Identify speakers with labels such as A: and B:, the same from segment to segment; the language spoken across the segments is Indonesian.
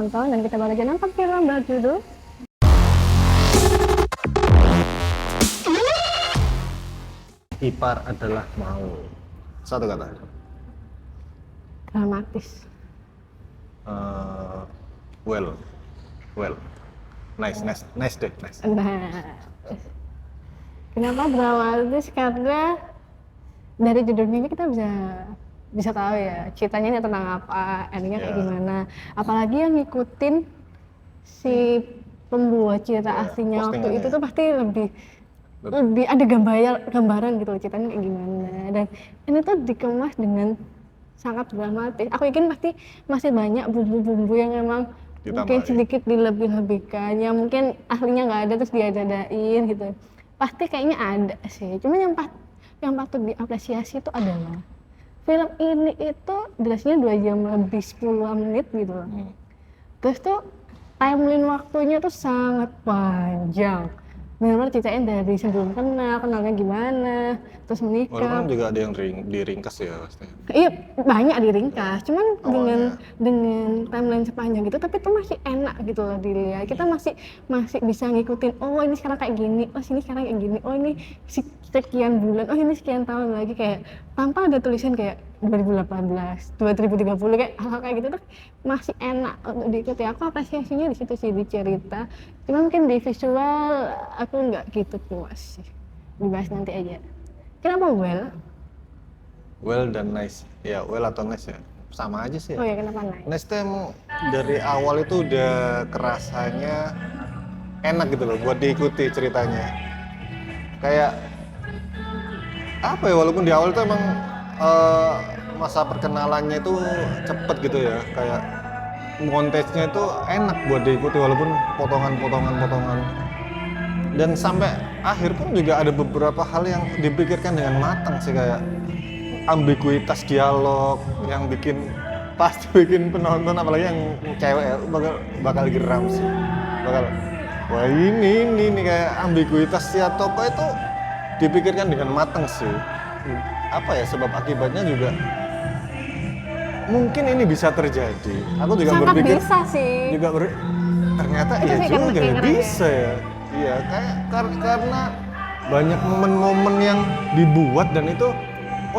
A: nonton dan kita baru aja nonton film berjudul
B: Ipar adalah mau. Satu kata.
A: dramatis.
B: Uh, well. Nice deh, nice.
A: Nah, kenapa dramatis? Karena dari judulnya ini kita bisa tahu ya ceritanya ini tentang apa, endingnya kayak gimana. Apalagi yang ngikutin si pembuat cerita aslinya waktu itu tuh pasti lebih ada gambaran gitu loh ceritanya kayak gimana. Dan ini tuh dikemas dengan sangat dramatis. Aku yakin pasti masih banyak bumbu-bumbu yang emang mungkin sedikit dilebih-lebihkan, yang mungkin aslinya nggak ada terus diada-adain gitu. Pasti kayaknya ada sih. Cuman yang patut diapresiasi itu adalah film ini itu durasinya 2 jam lebih 10 menit gitu loh. Terus tuh timeline waktunya tuh sangat panjang. Benar-benar ceritain dari sebelum kenalnya gimana, terus menikah.
B: Walaupun juga ada yang diringkas ya pasti.
A: Iya, banyak diringkas. Cuman dengan timeline sepanjang gitu, tapi itu masih enak gitu loh dilihat. Kita masih bisa ngikutin. Oh ini sekarang kayak gini. Oh sini sekarang kayak gini. Oh ini sekian bulan. Oh ini sekian tahun lagi, kayak tanpa ada tulisan kayak 2018, 2030 kayak hal-hal kayak gitu tuh masih enak untuk diikuti. Aku apresiasinya di situ sih, di cerita. Cuma mungkin di visual aku nggak gitu puas sih. Dibahas nanti aja. Kenapa well?
B: Well dan nice. Ya, well atau nice ya. Sama aja sih.
A: Oh ya, kenapa nice?
B: Nice tuh emang dari awal itu udah kerasanya enak gitu loh buat diikuti ceritanya. Kayak apa ya, walaupun di awal itu emang masa perkenalannya itu cepet gitu ya, kayak montage-nya itu enak buat diikuti walaupun potongan. Dan sampai akhir pun juga ada beberapa hal yang dipikirkan dengan matang sih, kayak ambiguitas dialog yang pasti bikin penonton, apalagi yang cewek ya, bakal geram sih. Wah ini kayak ambiguitas tiap tokoh itu dipikirkan dengan matang sih. Apa ya, sebab akibatnya juga mungkin ini bisa terjadi. Aku juga
A: sangat
B: berpikir
A: bisa sih.
B: Ternyata
A: itu
B: iya juga ya, bisa ya. Iya, kayak karena banyak momen-momen yang dibuat dan itu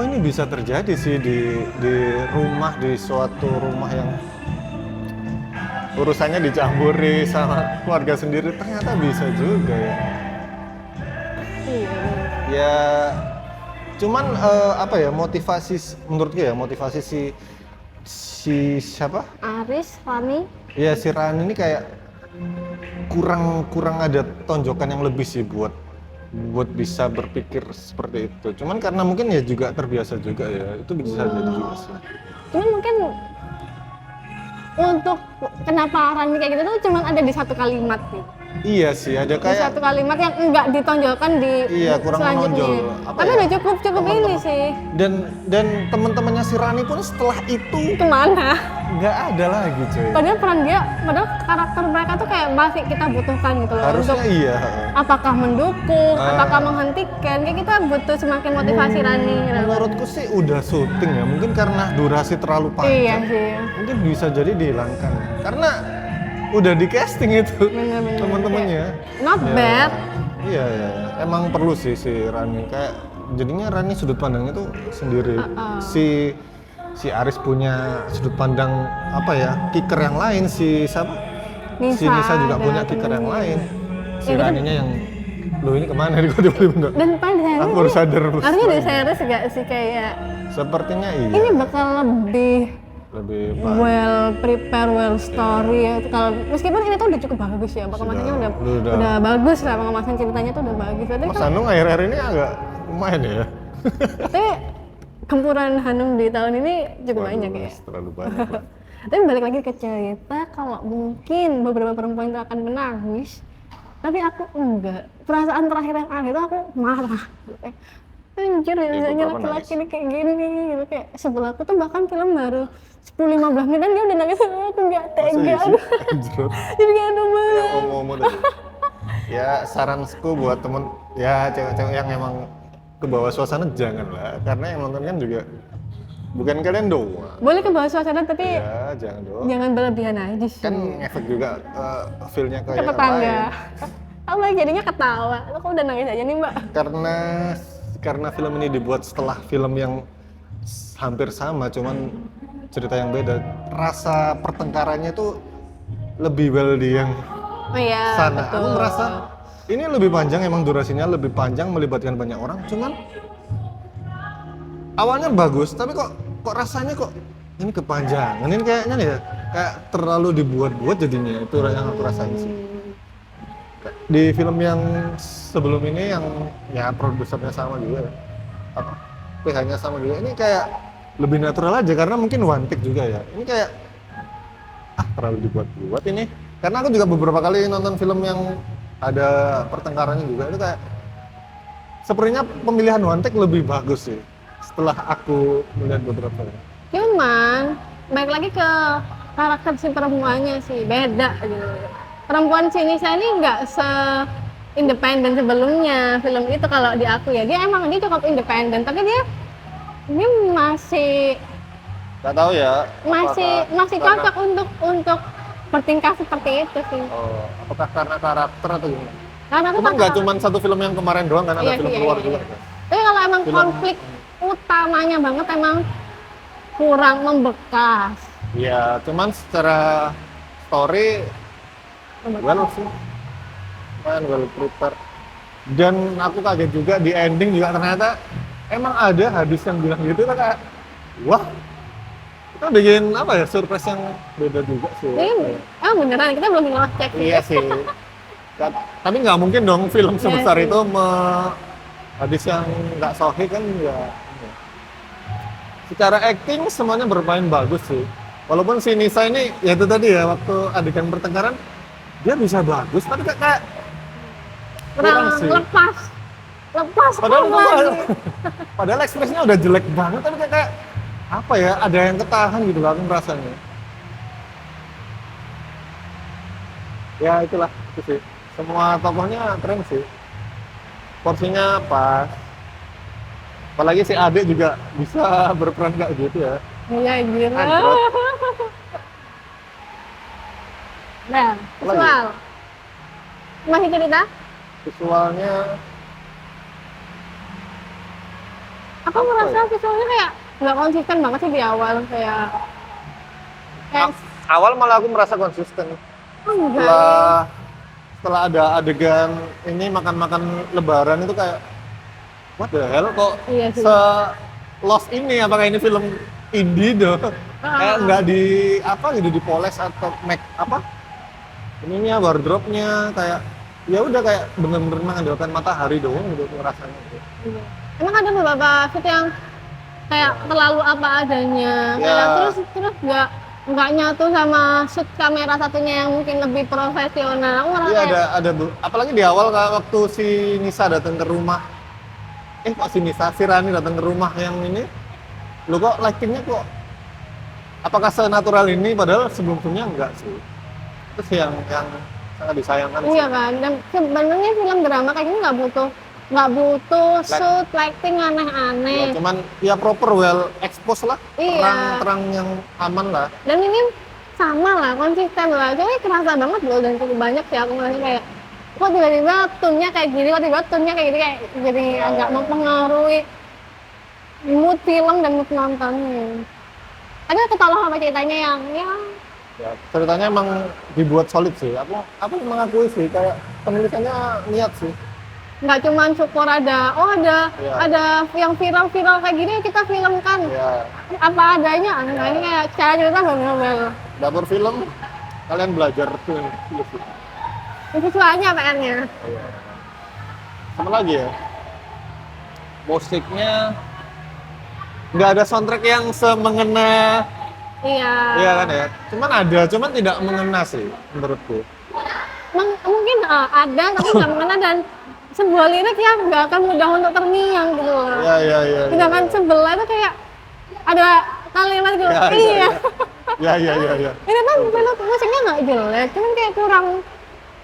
B: ini bisa terjadi sih di rumah, di suatu rumah yang urusannya dicampuri sama keluarga sendiri, ternyata bisa juga ya.
A: Iya.
B: Ya cuman apa ya, menurutku ya motivasi si siapa?
A: Aris, Rani.
B: Ya si Rani ini kayak kurang ada tonjokan yang lebih sih buat bisa berpikir seperti itu. Cuman karena mungkin ya juga terbiasa juga ya, itu bisa jadi juga sih.
A: Cuman mungkin untuk kenapa Rani kayak gitu tuh cuman ada di satu kalimat gitu.
B: Iya sih, ada kayak
A: di satu kalimat yang enggak ditonjolkan di
B: kurang
A: selanjutnya.
B: menonjol.
A: Tapi udah cukup ini sih.
B: Dan teman-temannya si Rani pun setelah itu
A: Kemana?
B: nggak ada lagi cuy.
A: Padahal karakter mereka tuh kayak masih kita butuhkan gitu loh.
B: Harusnya
A: untuk
B: iya.
A: apakah mendukung, apakah menghentikan, kayak kita butuh semakin motivasi Rani.
B: Menurutku sih udah syuting ya, mungkin karena durasi terlalu panjang.
A: Iya sih.
B: Mungkin bisa jadi dihilangkan. Karena udah di casting itu teman-temannya.
A: Not bad.
B: Iya, emang perlu sih si Rani, kayak jadinya Rani sudut pandangnya tuh sendiri. Si Aris punya sudut pandang apa ya, kicker yang lain, si Nisa juga punya kicker yang lain. Si Raninya yang lo ini kemana nih kok tiba-tiba?
A: Dan pada
B: aku baru sadar.
A: Harusnya dari series gak sih kayak
B: sepertinya iya.
A: Ini bakal lebih well prepare, well story ya. Kalau meskipun ini tuh udah cukup bagus ya, pengemasannya udah bagus lah, pengemasan ceritanya tuh udah bagus.
B: Mas Hanung akhir-akhir ini agak lumayan ya.
A: Tapi gempuran Hanung di tahun ini cukup banyak ya.
B: Terlalu banyak.
A: Tapi balik lagi ke cerita, kalau mungkin beberapa perempuan itu akan menangis, tapi aku enggak. Perasaan terakhir yang ada itu aku marah. Anjir, biasanya laki-laki ini kayak gini gitu, kayak sebelah aku tuh bahkan film baru 10-15 menit dia udah nangis, aku nggak tega. Jadi kayak aduh banget.
B: Ya saranku buat temen ya cewek-cewek yang emang ke bawah suasana janganlah, karena yang nonton kan juga bukan kalian doang.
A: Boleh ke bawah suasana tapi
B: Ya, jangan doang.
A: jangan berlebihan aja sih.
B: Kan ngefek juga feel-nya ke
A: Ke
B: yang
A: tetangga.
B: lain.
A: Aku malah jadinya ketawa. Lo kok udah nangis aja nih mbak?
B: Karena film ini dibuat setelah film yang hampir sama, cuman cerita yang beda. Rasa pertengkarannya tuh lebih well di yang
A: Oh iya,
B: sana.
A: betul.
B: Aku merasa ini lebih panjang, emang durasinya lebih panjang, melibatkan banyak orang. Cuman awalnya bagus, tapi kok rasanya kok ini kepanjangan. Ini kayaknya ya kayak terlalu dibuat-buat jadinya. Itu yang aku rasain sih. Di film yang sebelum ini yang ya produsernya sama juga, apa PH-nya sama juga. Ini kayak lebih natural aja karena mungkin one take juga ya. Ini kayak terlalu dibuat-buat ini. Karena aku juga beberapa kali nonton film yang ada pertengkarannya juga, itu kayak sepertinya pemilihan one take lebih bagus sih setelah aku melihat beberapa.
A: Cuman balik lagi ke karakter si perempuannya sih beda gitu. Perempuan si Nisa ini nggak se-independen sebelumnya film itu kalau di aku ya. Dia cukup independen, tapi dia masih
B: Gak tahu ya.
A: masih
B: karena-
A: cocok untuk bertingkah seperti itu sih.
B: Oh, apakah karena karakter atau gimana?
A: Karena aku
B: Cuman nggak cuma satu film yang kemarin doang kan, ada
A: Iya,
B: film
A: iya,
B: keluar
A: iya,
B: juga.
A: iya. Tapi kalau emang
B: Film-
A: konflik utamanya banget emang kurang membekas.
B: Iya, cuman secara story well sih, well prepared. Dan aku kaget juga di ending juga ternyata emang ada hadis yang bilang gitu, kayak wah, itu bikin apa ya, surprise yang beda juga sih.
A: Jadi, beneran kita belum pernah cek sih.
B: Iya sih. Tapi nggak mungkin dong film sebesar
A: sih.
B: itu hadis yang nggak sahih kan ya. Secara acting semuanya bermain bagus sih. Walaupun si Nisa ini ya itu tadi ya, waktu adegan pertengkaran dia bisa bagus tapi kayak kurang sih.
A: lepas
B: Padahal
A: lagi.
B: padahal ekspresinya udah jelek banget tapi kayak apa ya, ada yang ketahan gitu loh aku rasanya. Ya itulah itu sih. Semua tokohnya keren sih. Porsinya pas. Apalagi si Ade juga bisa berperan kayak gitu ya.
A: Iya gila.
B: Anjrot.
A: Nah, visual. Masih cerita?
B: Visualnya
A: Aku merasa visualnya kayak nggak konsisten banget sih di awal kayak
B: awal malah aku merasa konsisten.
A: enggak.
B: Setelah ada adegan ini makan-makan lebaran itu kayak what the hell kok
A: Iya sih.
B: lost ini, apakah ini film indie doh? Kayak nggak di apa gitu, dipoles atau make apa ininya, wardrobe-nya kayak ya udah kayak bener-bener mengandalkan matahari doang gitu rasanya gitu.
A: Iya. Emang ada beberapa shoot yang kayak terlalu apa adanya,
B: Ya.
A: kayak terus nggak nyatu sama shoot kamera satunya yang mungkin lebih profesional. Aku merasa
B: Iya
A: kayak,
B: ada apalagi di awal waktu si Nisa datang ke rumah, kok si Rani datang ke rumah yang ini, lo kok lightingnya kok apakah senatural ini, padahal sebelumnya enggak sih. Itu sih yang sangat disayangkan sih.
A: iya kan. Dan sebenarnya film drama kayak gini nggak butuh shoot lighting
B: Ya,
A: aneh-aneh.
B: cuman ya proper well expose lah,
A: Iya.
B: terang yang aman lah.
A: Dan ini sama lah, konsisten lah. Cuma kerasa banget loh dan cukup banyak sih aku ngerasa kayak kok tiba-tiba tune-nya kayak gini, kok tiba-tiba tune-nya kayak gini, kayak jadi agak mempengaruhi mood film dan mood nontonnya. Tapi ketolong sama ceritanya yang
B: Ya, ceritanya emang dibuat solid sih. Aku mengakui sih kayak penulisannya niat sih.
A: nggak cuma syukur ada
B: Iya.
A: ada yang viral-viral kayak gini kita filmkan
B: Ya,
A: apa adanya. Nah ini kayak cara cerita bener-bener
B: dapur film kalian belajar tuh.
A: visualnya PR-nya.
B: Iya. Sama lagi ya, musiknya nggak ada soundtrack yang semengena,
A: Iya.
B: iya kan ya. Cuman tidak mengena sih menurutku.
A: Mungkin ada tapi nggak mengena, dan sebuah lirik yang nggak akan mudah untuk terngiang gitu loh.
B: Iya.
A: Sedangkan sebelah itu kayak ada kalimat gitu.
B: Iya,
A: Iya.
B: Iya.
A: Ini kan film musiknya nggak jelek, cuman kayak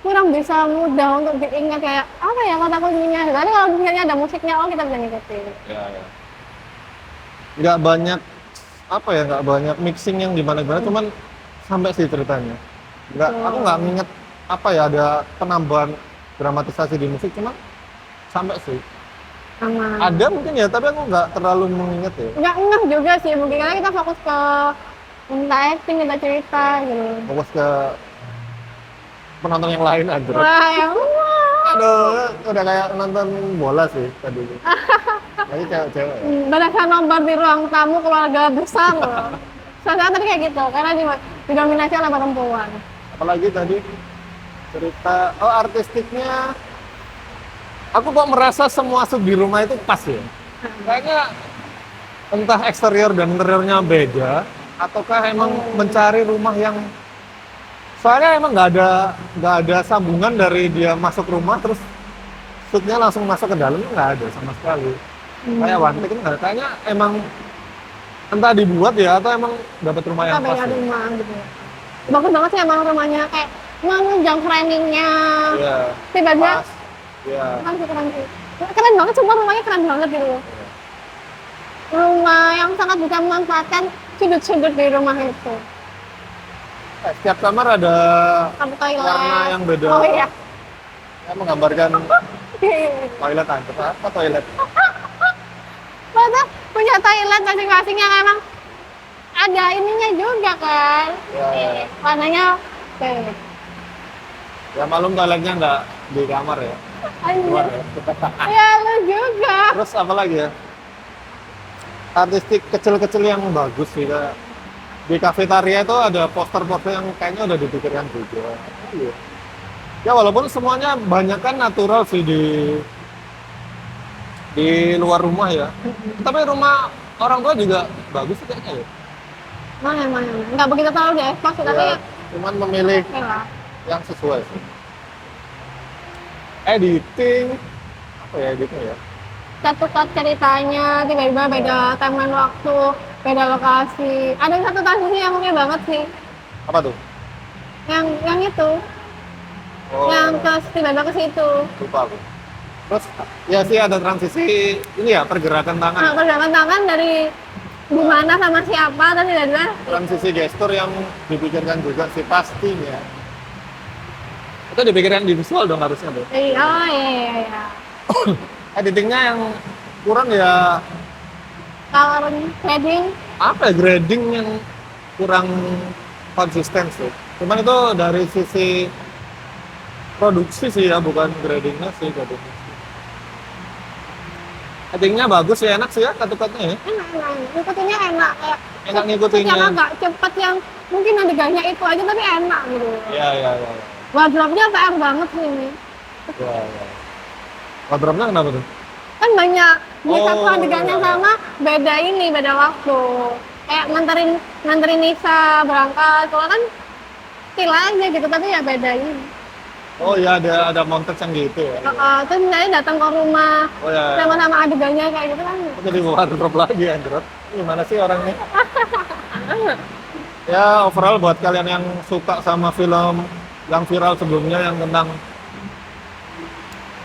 A: kurang bisa mudah untuk diingat kayak apa ya kata kuncinya. Tapi kalau misalnya ada musiknya, kita bisa ngikutin.
B: Iya. Nggak banyak apa ya, nggak banyak mixing yang gimana-gimana, cuman sampai sih ceritanya. Aku nggak nginget apa ya, ada penambahan dramatisasi di musik, cuman sampai sih.
A: Sama.
B: Ada mungkin ya, tapi aku nggak terlalu mengingat ya.
A: Nggak ngeh juga sih, mungkin karena kita fokus ke entah acting, entah cerita gitu.
B: Fokus ke penonton yang lain aja.
A: Wah, yang
B: Aduh, udah kayak nonton bola sih tadi. Lagi cewek-cewek.
A: berasa nonton di ruang tamu keluarga besar loh. Soalnya tadi kayak gitu, karena didominasi oleh perempuan.
B: Apalagi tadi cerita, oh artistiknya, aku kok merasa semua sub di rumah itu pas ya. Kayaknya entah eksterior dan interiornya beda, ataukah emang mencari rumah yang, soalnya emang nggak ada sambungan dari dia masuk rumah terus shootnya langsung masuk ke dalam, nggak ada sama sekali. Kayak one take itu nggak ada. Kayaknya emang entah dibuat ya atau emang dapat rumah yang
A: Kita
B: pas
A: beda
B: ya.
A: rumah gitu. Bagus banget sih emang rumahnya, kayak menunjang framingnya.
B: Iya,
A: Tiba-tiba
B: pas. Iya.
A: keren sih. Keren banget, semua rumahnya keren banget gitu. Rumah yang sangat bisa memanfaatkan sudut-sudut di rumah itu.
B: Setiap kamar ada
A: Ada toilet.
B: warna yang beda.
A: Oh iya.
B: Yang menggambarkan toilet apa toilet.
A: Masa punya toilet masing-masing yang emang ada ininya juga kan.
B: Ya.
A: Warnanya oke.
B: Ya malum toiletnya nggak di kamar ya, luar
A: Anjir.
B: ya.
A: Ya lu juga.
B: Terus apa lagi ya? Artistik kecil-kecil yang bagus sih. Kayak di kafetaria itu ada poster-poster yang kayaknya udah dipikirkan juga. Iya. Ya walaupun semuanya banyak kan natural sih di luar rumah ya. Tapi rumah orang tua juga bagus sih kayaknya ya.
A: Mana. Nggak begitu terlalu di expose sih, tapi
B: Ya, cuman memilih
A: oke lah.
B: yang sesuai sih. Editing, apa ya editing ya?
A: Satu cut ceritanya, tiba-tiba beda timeline waktu, beda lokasi. Ada satu transisi yang oke banget sih.
B: Apa tuh?
A: Yang itu,
B: Oh,
A: yang ke tiba-tiba ke situ.
B: lupa aku. Terus ya sih ada transisi ini ya, pergerakan tangan.
A: Nah, pergerakan tangan dari di mana sama siapa, dan tiba-tiba
B: Transisi gestur yang dipikirkan juga sih pastinya. Itu dipikirkan di visual dong harusnya tuh.
A: oh iya.
B: Editingnya yang kurang ya,
A: Color grading,
B: apa ya, grading yang kurang konsisten sih. Cuman itu dari sisi produksi sih ya, bukan gradingnya sih. Editingnya bagus sih, enak sih ya cut-cutnya ya.
A: enak. Ngikutinnya enak, kayak
B: Enak ngikutinnya.
A: yang agak cepet, yang mungkin adegannya itu aja tapi enak gitu.
B: Iya.
A: Wardrobe-nya PR banget sih ini.
B: Ya. Wardrobe-nya kenapa tuh?
A: Kan banyak di satu
B: Oh,
A: adegannya
B: iya.
A: sama beda waktu. Kayak nganterin Nisa berangkat, kalau kan Sila aja gitu, tapi ya beda ini.
B: Oh iya, ada montage yang gitu ya.
A: Terus misalnya datang ke rumah,
B: Oh ya.
A: sama-sama adegannya kayak gitu kan.
B: Jadi wardrobe lagi Android. Gimana sih orangnya? Ya overall buat kalian yang suka sama film yang viral sebelumnya yang tentang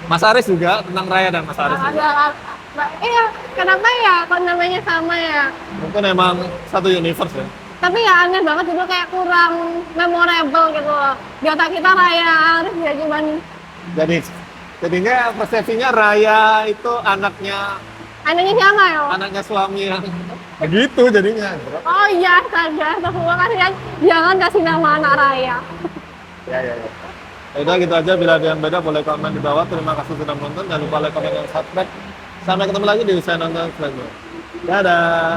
B: Mas Aris juga, tentang Raya dan Mas Aris juga.
A: Iya, kenapa ya kok namanya sama ya?
B: Mungkin emang satu universe ya.
A: Tapi ya aneh banget juga, kayak kurang memorable gitu loh. Di otak kita Raya Aris ya cuman
B: Jadinya persepsinya Raya itu anaknya
A: siapa ya?
B: anaknya suami yang begitu jadinya.
A: Oh iya, saja. Semua kasihan. Jangan kasih nama anak Raya.
B: Ya. Ya udah gitu aja, bila ada yang beda boleh komen di bawah. Terima kasih sudah menonton, jangan lupa like, komen, dan subscribe. Sampai ketemu lagi di usaha nonton selanjutnya. Dadah.